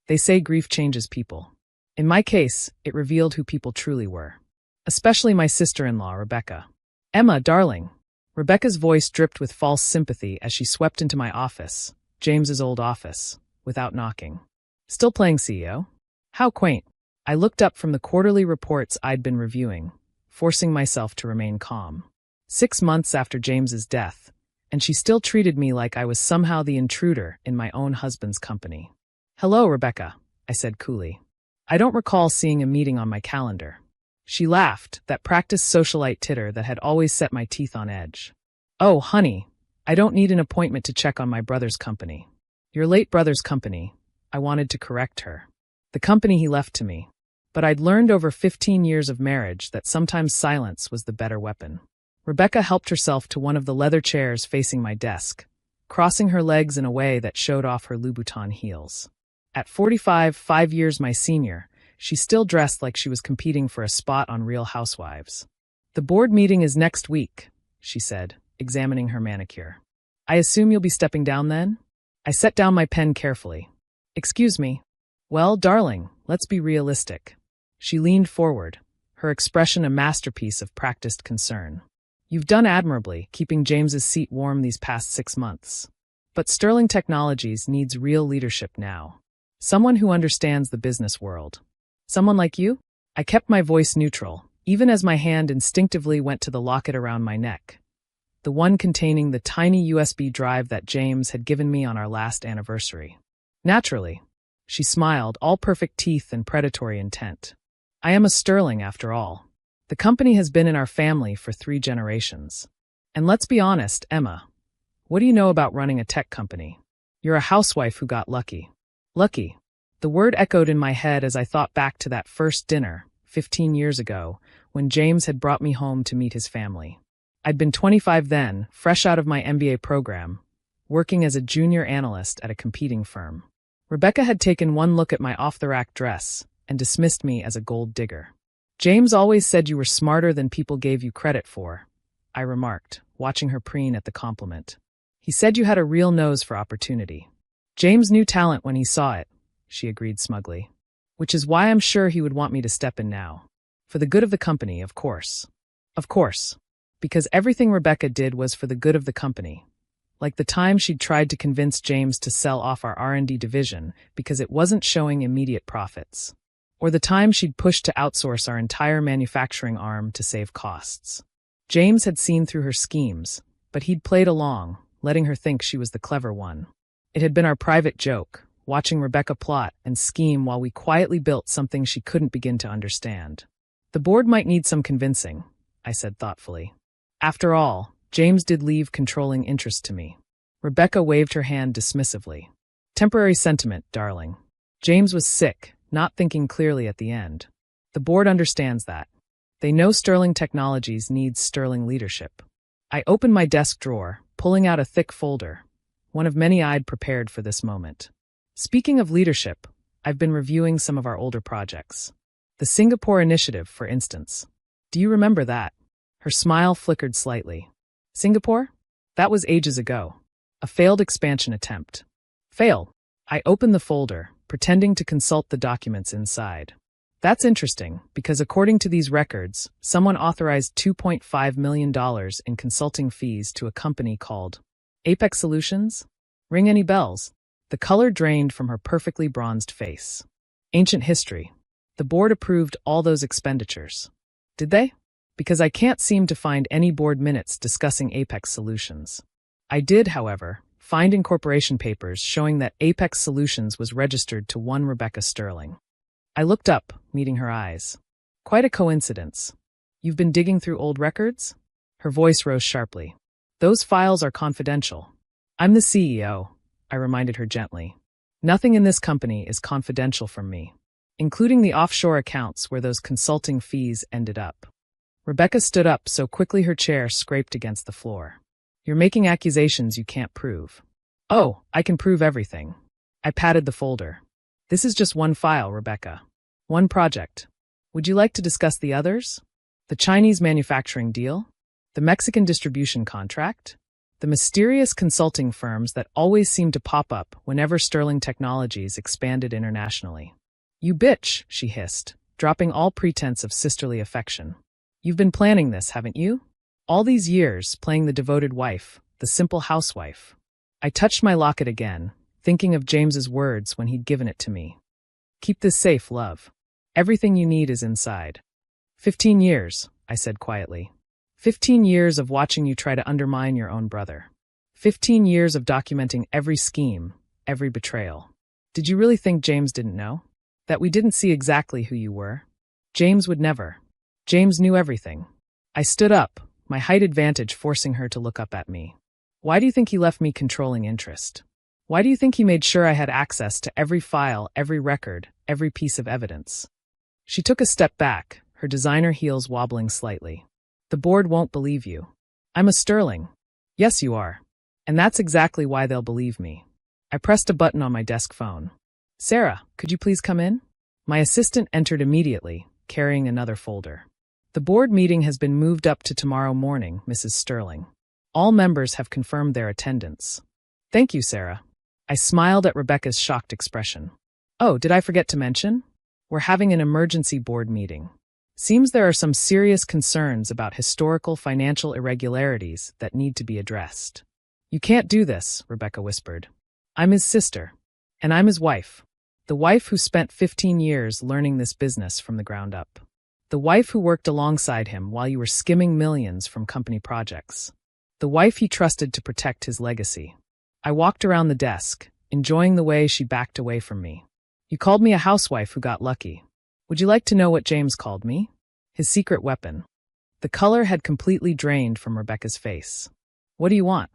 They say grief changes people. In my case, it revealed who people truly were. Especially my sister-in-law, Rebecca. Emma, darling. Rebecca's voice dripped with false sympathy as she swept into my office, James's old office, without knocking. Still playing CEO? How quaint. I looked up from the quarterly reports I'd been reviewing, forcing myself to remain calm. 6 months after James's death, and she still treated me like I was somehow the intruder in my own husband's company. Hello, Rebecca, I said coolly. I don't recall seeing a meeting on my calendar. She laughed, that practiced socialite titter that had always set my teeth on edge. Oh, honey, I don't need an appointment to check on my brother's company. Your late brother's company, I wanted to correct her. The company he left to me. But I'd learned over 15 years of marriage that sometimes silence was the better weapon. Rebecca helped herself to one of the leather chairs facing my desk, crossing her legs in a way that showed off her Louboutin heels. At 45, 5 years my senior, she still dressed like she was competing for a spot on Real Housewives. The board meeting is next week, she said, examining her manicure. I assume you'll be stepping down then? I set down my pen carefully. Excuse me. Well, darling, let's be realistic. She leaned forward, her expression a masterpiece of practiced concern. You've done admirably, keeping James's seat warm these past 6 months. But Sterling Technologies needs real leadership now. Someone who understands the business world. Someone like you? I kept my voice neutral, even as my hand instinctively went to the locket around my neck. The one containing the tiny USB drive that James had given me on our last anniversary. Naturally. She smiled, all perfect teeth and predatory intent. I am a Sterling, after all. The company has been in our family for 3 generations. And let's be honest, Emma. What do you know about running a tech company? You're a housewife who got lucky. Lucky. The word echoed in my head as I thought back to that first dinner, 15 years ago, when James had brought me home to meet his family. I'd been 25 then, fresh out of my MBA program, working as a junior analyst at a competing firm. Rebecca had taken one look at my off-the-rack dress and dismissed me as a gold digger. James always said you were smarter than people gave you credit for, I remarked, watching her preen at the compliment. He said you had a real nose for opportunity. James knew talent when he saw it, she agreed smugly. Which is why I'm sure he would want me to step in now. For the good of the company, of course. Of course. Because everything Rebecca did was for the good of the company. Like the time she'd tried to convince James to sell off our R&D division because it wasn't showing immediate profits. Or the time she'd pushed to outsource our entire manufacturing arm to save costs. James had seen through her schemes, but he'd played along, letting her think she was the clever one. It had been our private joke, watching Rebecca plot and scheme while we quietly built something she couldn't begin to understand. The board might need some convincing, I said thoughtfully. After all, James did leave controlling interest to me. Rebecca waved her hand dismissively. Temporary sentiment, darling. James was sick, not thinking clearly at the end. The board understands that. They know Sterling Technologies needs Sterling leadership. I opened my desk drawer, pulling out a thick folder, one of many I'd prepared for this moment. Speaking of leadership, I've been reviewing some of our older projects. The Singapore initiative, for instance. Do you remember that? Her smile flickered slightly. Singapore? That was ages ago. A failed expansion attempt. Failed. I opened the folder, pretending to consult the documents inside. That's interesting, because according to these records, someone authorized $2.5 million in consulting fees to a company called Apex Solutions? Ring any bells? The color drained from her perfectly bronzed face. Ancient history. The board approved all those expenditures. Did they? Because I can't seem to find any board minutes discussing Apex Solutions. I did, however, find incorporation papers showing that Apex Solutions was registered to one Rebecca Sterling. I looked up, meeting her eyes. Quite a coincidence. You've been digging through old records? Her voice rose sharply. Those files are confidential. I'm the CEO, I reminded her gently. Nothing in this company is confidential from me, including the offshore accounts where those consulting fees ended up. Rebecca stood up so quickly her chair scraped against the floor. You're making accusations you can't prove. Oh, I can prove everything. I patted the folder. This is just one file, Rebecca. One project. Would you like to discuss the others? The Chinese manufacturing deal? The Mexican distribution contract? The the mysterious consulting firms that always seemed to pop up whenever Sterling Technologies expanded internationally. "You bitch," she hissed, dropping all pretense of sisterly affection. "You've been planning this, haven't you? All these years, playing the devoted wife, the simple housewife." I touched my locket again, thinking of James's words when he'd given it to me. "Keep this safe, love. Everything you need is inside." 15 years, I said quietly. 15 years of watching you try to undermine your own brother. 15 years of documenting every scheme, every betrayal. Did you really think James didn't know? That we didn't see exactly who you were? James would never. James knew everything. I stood up, my height advantage forcing her to look up at me. "Why do you think he left me controlling interest? Why do you think he made sure I had access to every file, every record, every piece of evidence?" She took a step back, her designer heels wobbling slightly. "The board won't believe you. I'm a Sterling." "Yes, you are. And that's exactly why they'll believe me." I pressed a button on my desk phone. "Sarah, could you please come in?" My assistant entered immediately, carrying another folder. "The board meeting has been moved up to tomorrow morning, Mrs. Sterling. All members have confirmed their attendance." "Thank you, Sarah." I smiled at Rebecca's shocked expression. "Oh, did I forget to mention? We're having an emergency board meeting. Seems there are some serious concerns about historical financial irregularities that need to be addressed." "You can't do this," Rebecca whispered. "I'm his sister. And I'm his wife. The wife who spent 15 years learning this business from the ground up. The wife who worked alongside him while you were skimming millions from company projects. The wife he trusted to protect his legacy." I walked around the desk, enjoying the way she backed away from me. "You called me a housewife who got lucky. Would you like to know what James called me? His secret weapon." The color had completely drained from Rebecca's face. "What do you want?"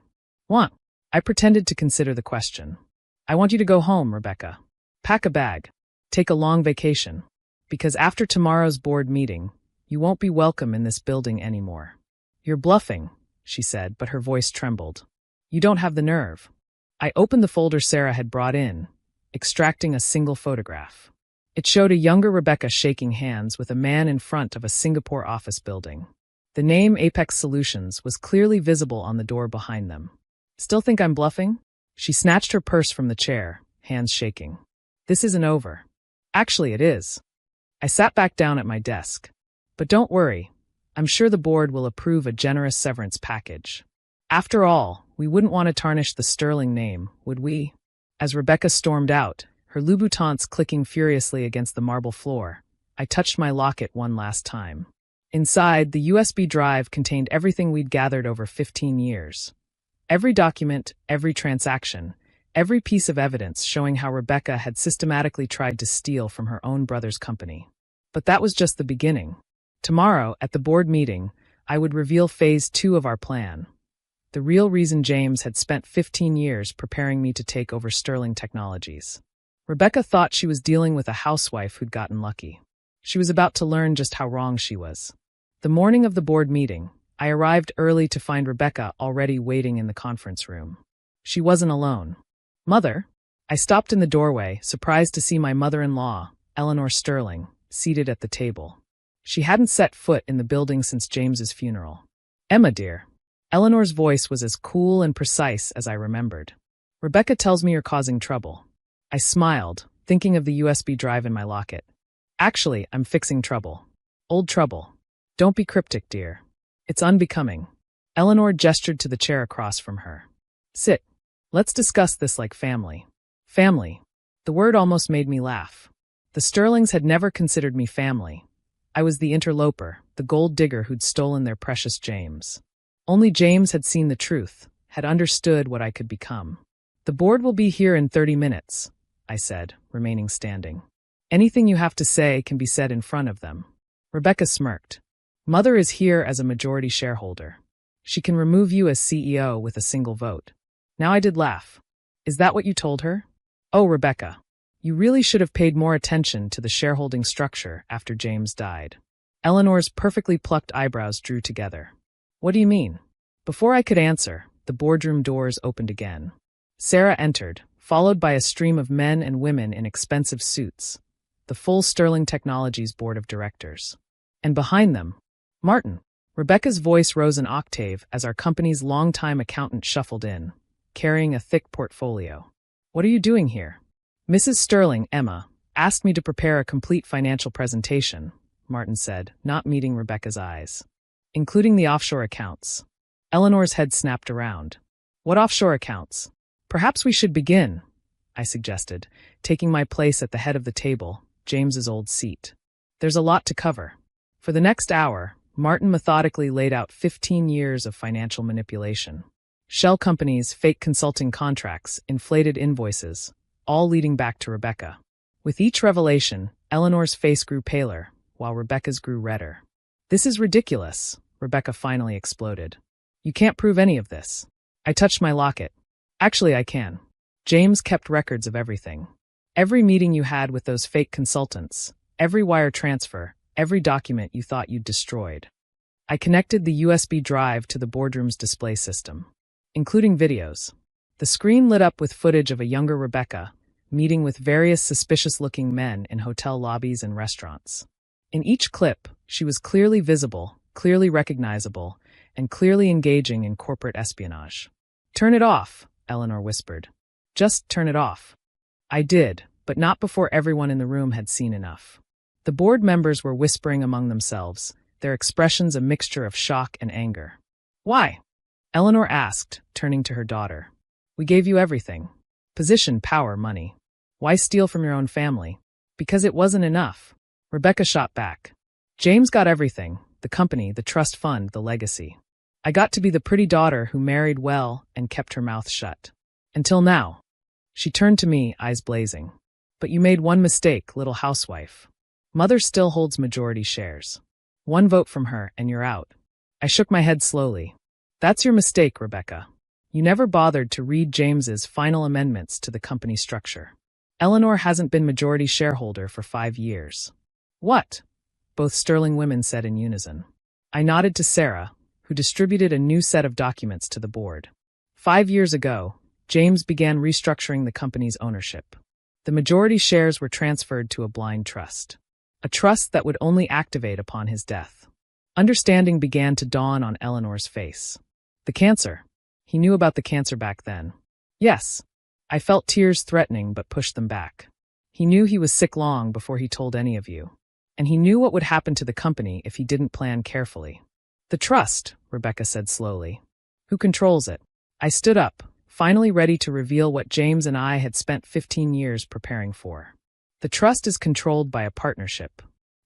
"Want?" I pretended to consider the question. "I want you to go home, Rebecca. Pack a bag. Take a long vacation. Because after tomorrow's board meeting, you won't be welcome in this building anymore." "You're bluffing," she said, but her voice trembled. "You don't have the nerve." I opened the folder Sarah had brought in, extracting a single photograph. It showed a younger Rebecca shaking hands with a man in front of a Singapore office building. The name Apex Solutions was clearly visible on the door behind them. "Still think I'm bluffing?" She snatched her purse from the chair, hands shaking. "This isn't over." "Actually, it is." I sat back down at my desk. "But don't worry. I'm sure the board will approve a generous severance package. After all, we wouldn't want to tarnish the Sterling name, would we?" As Rebecca stormed out, her Louboutins clicking furiously against the marble floor, I touched my locket one last time. Inside, the USB drive contained everything we'd gathered over 15 years. Every document, every transaction, every piece of evidence showing how Rebecca had systematically tried to steal from her own brother's company. But that was just the beginning. Tomorrow, at the board meeting, I would reveal phase 2 of our plan. The real reason James had spent 15 years preparing me to take over Sterling Technologies. Rebecca thought she was dealing with a housewife who'd gotten lucky. She was about to learn just how wrong she was. The morning of the board meeting, I arrived early to find Rebecca already waiting in the conference room. She wasn't alone. "Mother?" I stopped in the doorway, surprised to see my mother-in-law, Eleanor Sterling, seated at the table. She hadn't set foot in the building since James's funeral. "Emma, dear." Eleanor's voice was as cool and precise as I remembered. "Rebecca tells me you're causing trouble." I smiled, thinking of the USB drive in my locket. "Actually, I'm fixing trouble. Old trouble. Don't be cryptic, dear. It's unbecoming." Eleanor gestured to the chair across from her. "Sit. Let's discuss this like family." Family. The word almost made me laugh. The Sterlings had never considered me family. I was the interloper, the gold digger who'd stolen their precious James. Only James had seen the truth, had understood what I could become. "The board will be here in 30 minutes, I said, remaining standing. "Anything you have to say can be said in front of them." Rebecca smirked. "Mother is here as a majority shareholder. She can remove you as CEO with a single vote." Now I did laugh. "Is that what you told her?" "Oh, Rebecca, you really should have paid more attention to the shareholding structure after James died." Eleanor's perfectly plucked eyebrows drew together. "What do you mean?" Before I could answer, the boardroom doors opened again. Sarah entered, followed by a stream of men and women in expensive suits, the full Sterling Technologies board of directors. And behind them, Martin. Rebecca's voice rose an octave as our company's longtime accountant shuffled in, carrying a thick portfolio. "What are you doing here?" "Mrs. Sterling, Emma, asked me to prepare a complete financial presentation," Martin said, not meeting Rebecca's eyes. "Including the offshore accounts." Eleanor's head snapped around. "What offshore accounts?" "Perhaps we should begin," I suggested, taking my place at the head of the table, James's old seat. "There's a lot to cover." For the next hour, Martin methodically laid out 15 years of financial manipulation. Shell companies, fake consulting contracts, inflated invoices, all leading back to Rebecca. With each revelation, Eleanor's face grew paler, while Rebecca's grew redder. "This is ridiculous," Rebecca finally exploded. "You can't prove any of this." I touched my locket. "Actually, I can. James kept records of everything. Every meeting you had with those fake consultants, every wire transfer, every document you thought you'd destroyed." I connected the USB drive to the boardroom's display system, including videos. The screen lit up with footage of a younger Rebecca, meeting with various suspicious-looking men in hotel lobbies and restaurants. In each clip, she was clearly visible, clearly recognizable, and clearly engaging in corporate espionage. "Turn it off," Eleanor whispered. "Just turn it off." I did, but not before everyone in the room had seen enough. The board members were whispering among themselves, their expressions a mixture of shock and anger. "Why?" Eleanor asked, turning to her daughter. "We gave you everything. Position, power, money. Why steal from your own family?" "Because it wasn't enough," Rebecca shot back. "James got everything, the company, the trust fund, the legacy. I got to be the pretty daughter who married well and kept her mouth shut. Until now." She turned to me, eyes blazing. "But you made one mistake, little housewife. Mother still holds majority shares. One vote from her and you're out." I shook my head slowly. "That's your mistake, Rebecca. You never bothered to read James's final amendments to the company structure. Eleanor hasn't been majority shareholder for 5 years." "What?" both Sterling women said in unison. I nodded to Sarah, who distributed a new set of documents to the board. 5 years ago, James began restructuring the company's ownership. The majority shares were transferred to a blind trust. A trust that would only activate upon his death. Understanding began to dawn on Eleanor's face. "The cancer." He knew about the cancer back then. "Yes." I felt tears threatening but pushed them back. "He knew he was sick long before he told any of you. And he knew what would happen to the company if he didn't plan carefully." "The trust," Rebecca said slowly. "Who controls it?" I stood up, finally ready to reveal what James and I had spent 15 years preparing for. "The trust is controlled by a partnership.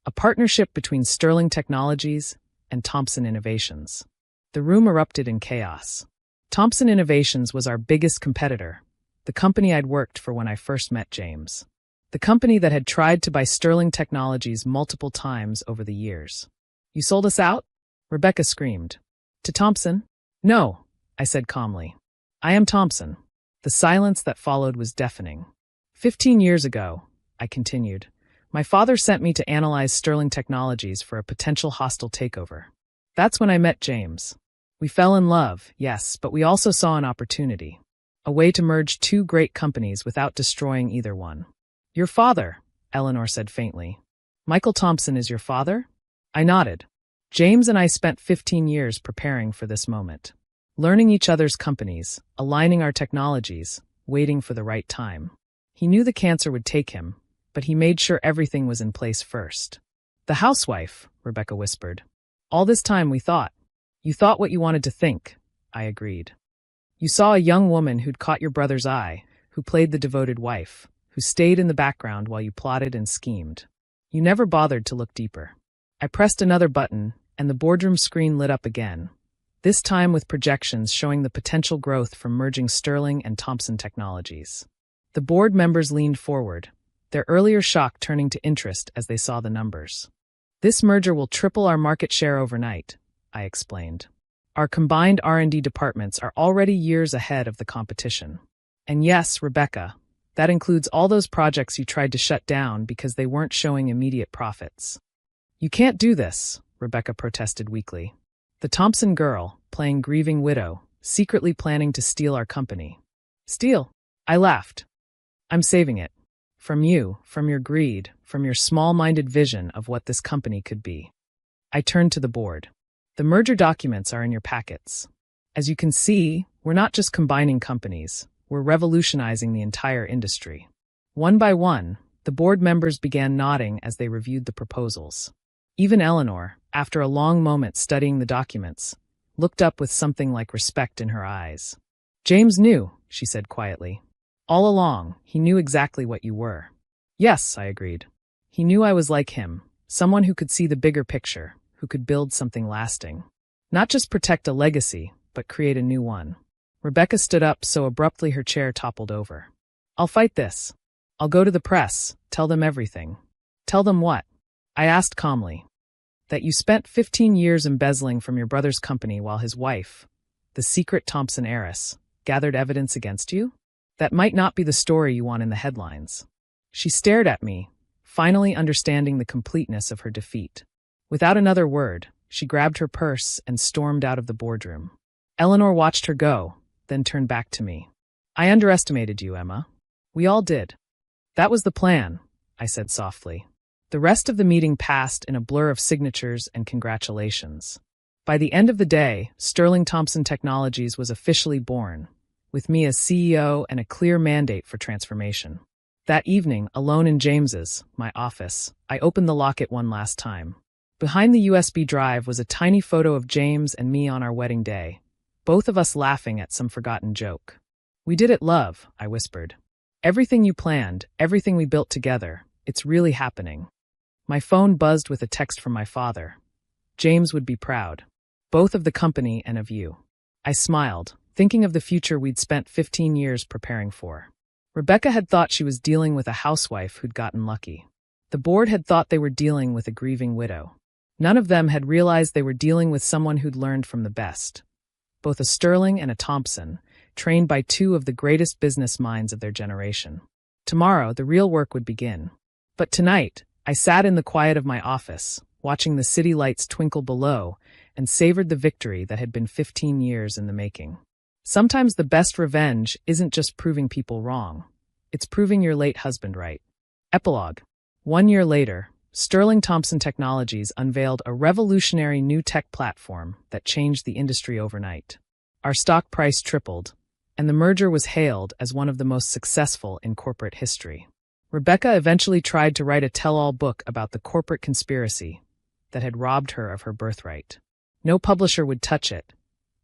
A partnership between Sterling Technologies and Thompson Innovations." The room erupted in chaos. Thompson Innovations was our biggest competitor, the company I'd worked for when I first met James. The company that had tried to buy Sterling Technologies multiple times over the years. "You sold us out?" Rebecca screamed. "To Thompson?" "No," I said calmly. "I am Thompson." The silence that followed was deafening. 15 years ago, I continued, my father sent me to analyze Sterling Technologies for a potential hostile takeover. That's when I met James. We fell in love, yes, but we also saw an opportunity. A way to merge 2 great companies without destroying either one. "Your father," Eleanor said faintly. "Michael Thompson is your father?" I nodded. James and I spent 15 years preparing for this moment. Learning each other's companies, aligning our technologies, waiting for the right time. He knew the cancer would take him, but he made sure everything was in place first. "The housewife," Rebecca whispered. "All this time we thought." "You thought what you wanted to think," I agreed. "You saw a young woman who'd caught your brother's eye, who played the devoted wife, who stayed in the background while you plotted and schemed. You never bothered to look deeper." I pressed another button, and the boardroom screen lit up again, this time with projections showing the potential growth from merging Sterling and Thompson Technologies. The board members leaned forward, their earlier shock turning to interest as they saw the numbers. "This merger will triple our market share overnight," I explained. "Our combined R&D departments are already years ahead of the competition. And yes, Rebecca, that includes all those projects you tried to shut down because they weren't showing immediate profits." "You can't do this," Rebecca protested weakly. "The Thompson girl, playing grieving widow, secretly planning to steal our company." "Steal?" I laughed. "I'm saving it. From you, from your greed, from your small-minded vision of what this company could be." I turned to the board. The merger documents are in your packets. As you can see, we're not just combining companies, we're revolutionizing the entire industry. One by one, the board members began nodding as they reviewed the proposals. Even Eleanor, after a long moment studying the documents, looked up with something like respect in her eyes. James knew, she said quietly. All along, he knew exactly what you were. Yes, I agreed. He knew I was like him, someone who could see the bigger picture, who could build something lasting. Not just protect a legacy, but create a new one. Rebecca stood up so abruptly her chair toppled over. I'll fight this. I'll go to the press, tell them everything. Tell them what? I asked calmly. That you spent 15 years embezzling from your brother's company while his wife, the secret Thompson heiress, gathered evidence against you? That might not be the story you want in the headlines. She stared at me, finally understanding the completeness of her defeat. Without another word, she grabbed her purse and stormed out of the boardroom. Eleanor watched her go, then turned back to me. I underestimated you, Emma. We all did. That was the plan, I said softly. The rest of the meeting passed in a blur of signatures and congratulations. By the end of the day, Sterling Thompson Technologies was officially born, with me as CEO and a clear mandate for transformation. That evening, alone in James's, my office, I opened the locket one last time. Behind the USB drive was a tiny photo of James and me on our wedding day, both of us laughing at some forgotten joke. We did it, love, I whispered. Everything you planned, everything we built together, it's really happening. My phone buzzed with a text from my father. James would be proud, both of the company and of you. I smiled, thinking of the future we'd spent 15 years preparing for. Rebecca had thought she was dealing with a housewife who'd gotten lucky. The board had thought they were dealing with a grieving widow. None of them had realized they were dealing with someone who'd learned from the best. Both a Sterling and a Thompson, trained by two of the greatest business minds of their generation. Tomorrow, the real work would begin. But tonight, I sat in the quiet of my office, watching the city lights twinkle below, and savored the victory that had been 15 years in the making. Sometimes the best revenge isn't just proving people wrong. It's proving your late husband right. Epilogue. 1 year later, Sterling Thompson Technologies unveiled a revolutionary new tech platform that changed the industry overnight. Our stock price tripled, and the merger was hailed as one of the most successful in corporate history. Rebecca eventually tried to write a tell-all book about the corporate conspiracy that had robbed her of her birthright. No publisher would touch it,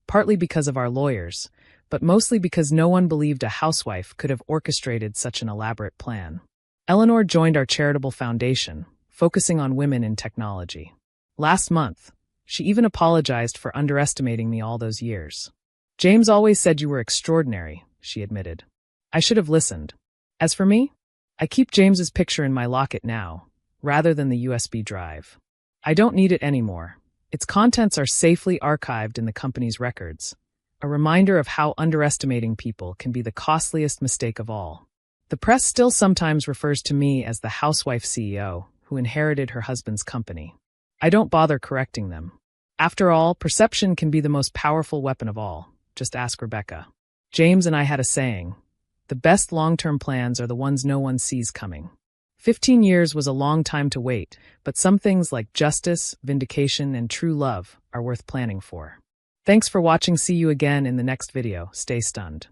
partly because of our lawyers, but mostly because no one believed a housewife could have orchestrated such an elaborate plan. Eleanor joined our charitable foundation, focusing on women in technology. Last month, she even apologized for underestimating me all those years. James always said you were extraordinary, she admitted. I should have listened. As for me, I keep James's picture in my locket now, rather than the USB drive. I don't need it anymore. Its contents are safely archived in the company's records, a reminder of how underestimating people can be the costliest mistake of all. The press still sometimes refers to me as the housewife CEO who inherited her husband's company. I don't bother correcting them. After all, perception can be the most powerful weapon of all. Just ask Rebecca. James and I had a saying, the best long-term plans are the ones no one sees coming. 15 years was a long time to wait, but some things like justice, vindication, and true love are worth planning for. Thanks for watching. See you again in the next video. Stay stunned.